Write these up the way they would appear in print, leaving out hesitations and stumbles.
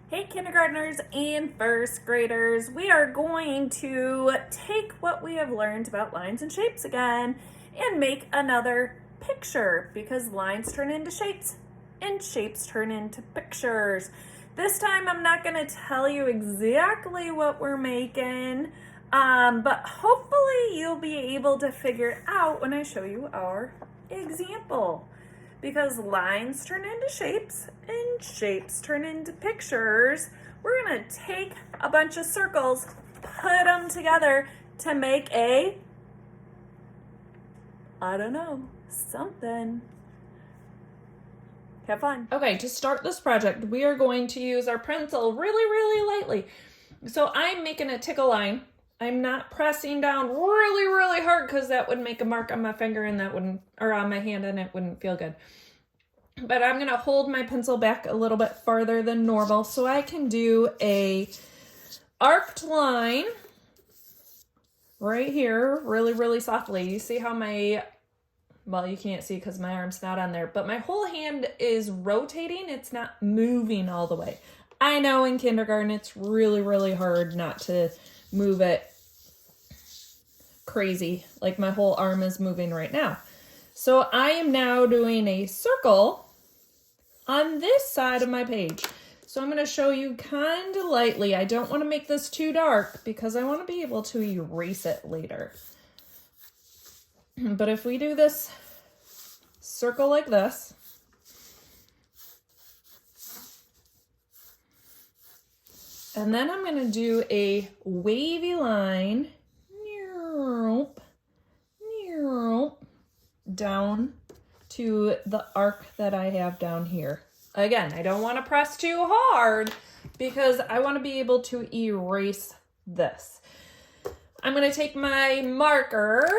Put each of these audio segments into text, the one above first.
Hey kindergartners and first graders, we are going to take what we have learned about lines and shapes again and make another picture because lines turn into shapes and shapes turn into pictures. This time I'm not going to tell you exactly what we're making, but hopefully you'll be able to figure it out when I show you our example. Because lines turn into shapes and shapes turn into pictures, we're gonna take a bunch of circles, put them together to make I don't know, something. Have fun. Okay, to start this project, we are going to use our pencil really lightly. So I'm making a tickle line. I'm not pressing down really hard because that would make a mark on my finger and that wouldn't, or on my hand, and it wouldn't feel good. But I'm gonna hold my pencil back a little bit farther than normal so I can do a arced line right here really softly. You see how well, you can't see because my arm's not on there, but my whole hand is rotating. It's not moving all the way. I know in kindergarten it's really hard not to move it crazy, like my whole arm is moving right now. So I am now doing a circle on this side of my page. So I'm going to show you kind of lightly. I don't want to make this too dark because I want to be able to erase it later. But if we do this circle like this, and then I'm going to do a wavy line down to the arc that I have down here. Again, I don't want to press too hard because I want to be able to erase this. I'm going to take my marker.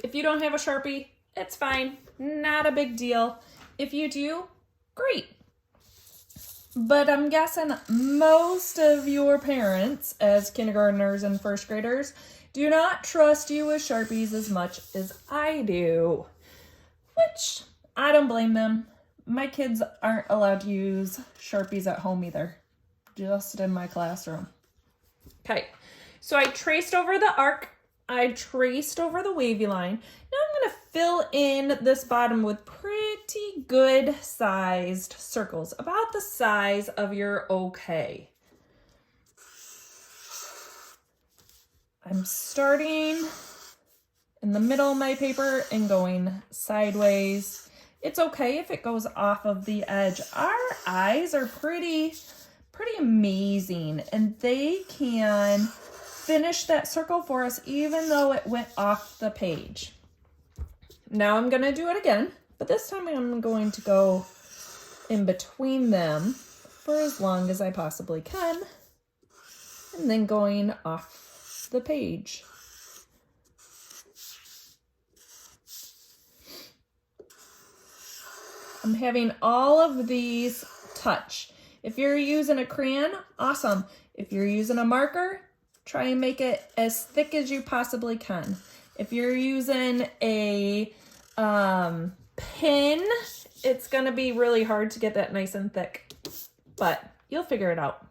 If you don't have a Sharpie, it's fine. Not a big deal. If you do, great. But I'm guessing most of your parents, as kindergartners and first graders, do not trust you with Sharpies as much as I do. Which, I don't blame them. My kids aren't allowed to use Sharpies at home either. Just in my classroom. Okay, so I traced over the arc. I traced over the wavy line. Now I'm going to fill in this bottom with pretty good sized circles, about the size of your okay. I'm starting in the middle of my paper and going sideways. It's okay if it goes off of the edge. Our eyes are pretty amazing, and they can finish that circle for us even though it went off the page. Now I'm gonna do it again, but this time I'm going to go in between them for as long as I possibly can, and then going off the page. I'm having all of these touch. If you're using a crayon, awesome. If you're using a marker, try and make it as thick as you possibly can. If you're using a pin, it's gonna be really hard to get that nice and thick, but you'll figure it out.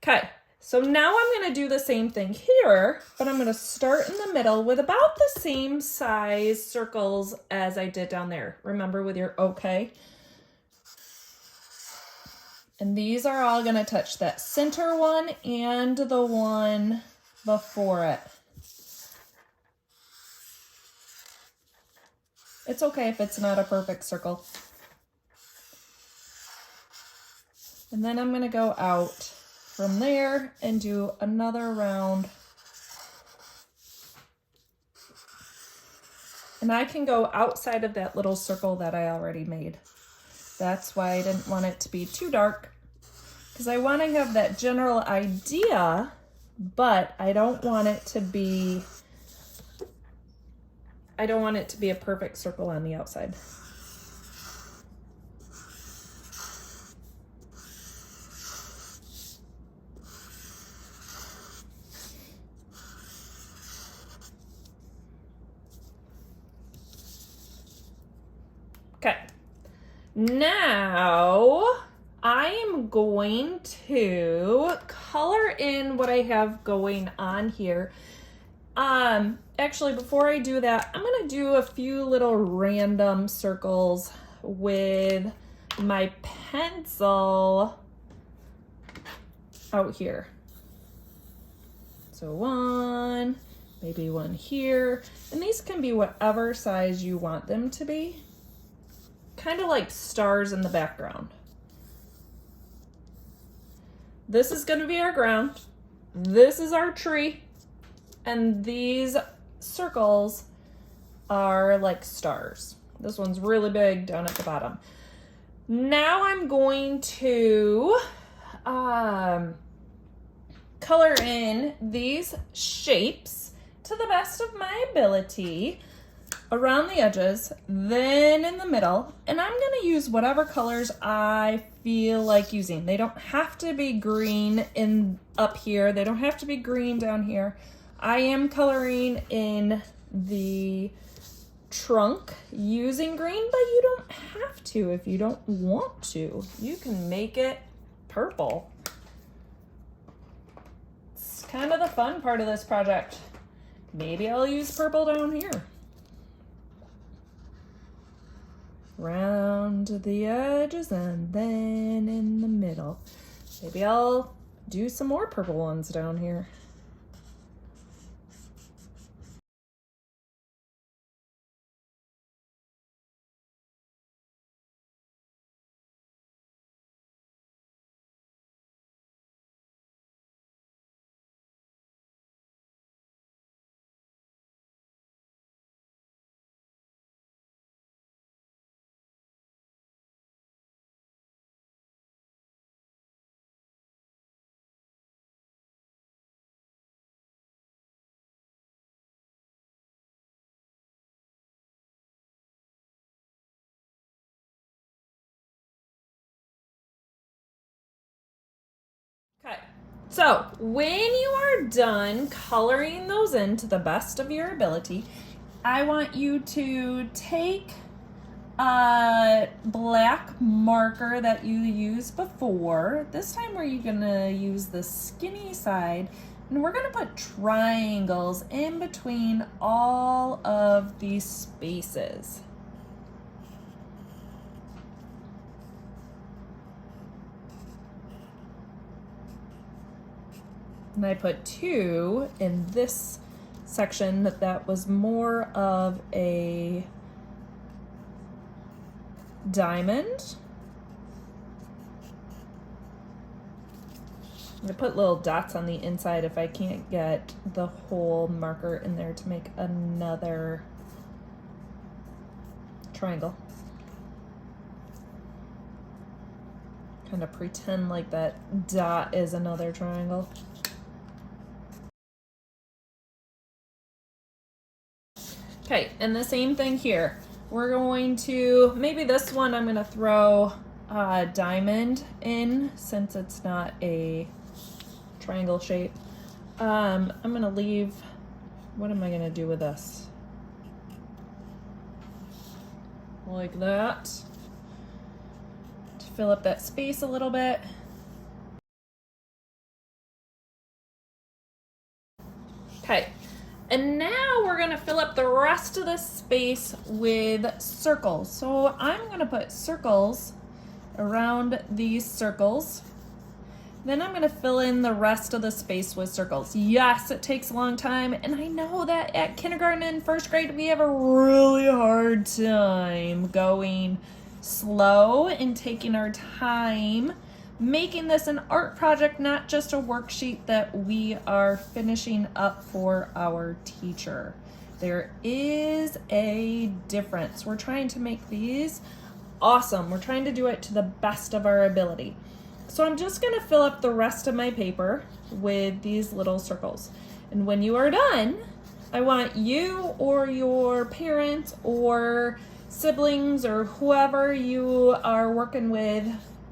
Okay, so now I'm gonna do the same thing here, but I'm gonna start in the middle with about the same size circles as I did down there. Remember with your okay? And these are all gonna touch that center one and the one before it. It's okay if it's not a perfect circle. And then I'm gonna go out from there and do another round. And I can go outside of that little circle that I already made. That's why I didn't want it to be too dark, because I want to have that general idea, but I don't want it to be a perfect circle on the outside. Okay. Now I am going to color in what I have going on here. Actually, before I do that, I'm gonna do a few little random circles with my pencil out here. So one, maybe one here, and these can be whatever size you want them to be. Kind of like stars in the background. This is going to be our ground. This is our tree. And these circles are like stars. This one's really big down at the bottom. Now I'm going to color in these shapes to the best of my ability around the edges, then in the middle, and I'm going to use whatever colors I feel like using. They don't have to be green in up here. They don't have to be green down here. I am coloring in the trunk using green, but you don't have to if you don't want to. You can make it purple. It's kind of the fun part of this project. Maybe I'll use purple down here. Round the edges and then in the middle. Maybe I'll do some more purple ones down here. Okay, so when you are done coloring those in to the best of your ability, I want you to take a black marker that you used before. This time we're gonna use the skinny side, and we're gonna put triangles in between all of these spaces. And I put 2 in this section that was more of a diamond. I'm gonna put little dots on the inside if I can't get the whole marker in there to make another triangle. Kind of pretend like that dot is another triangle. Okay, and the same thing here. We're going to, maybe this one I'm gonna throw a diamond in since it's not a triangle shape. I'm gonna leave, what am I gonna do with this? Like that. To fill up that space a little bit. Okay. And now we're gonna fill up the rest of this space with circles. So I'm gonna put circles around these circles. Then I'm gonna fill in the rest of the space with circles. Yes, it takes a long time, and I know that at kindergarten and first grade we have a really hard time going slow and taking our time, making this an art project, not just a worksheet that we are finishing up for our teacher. There is a difference. We're trying to make these awesome. We're trying to do it to the best of our ability. So I'm just gonna fill up the rest of my paper with these little circles. And when you are done, I want you or your parents or siblings or whoever you are working with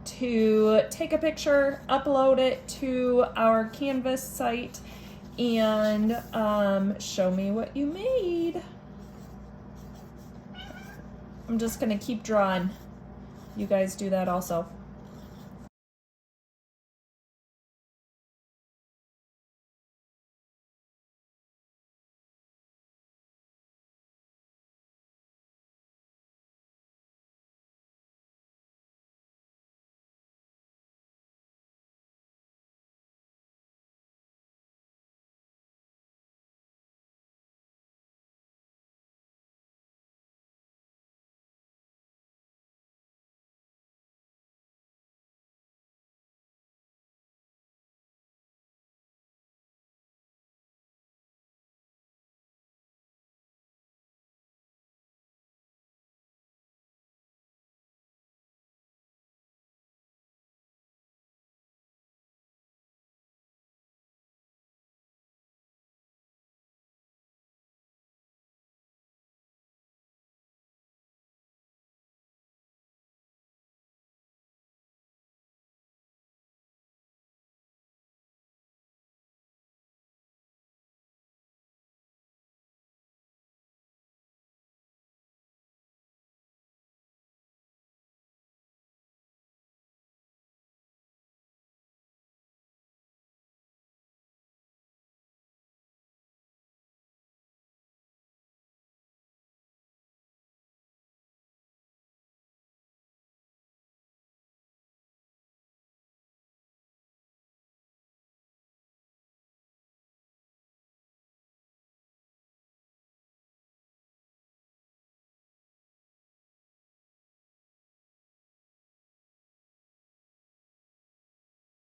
to take a picture, upload it to our Canvas site, and show me what you made. I'm just gonna keep drawing. You guys do that also.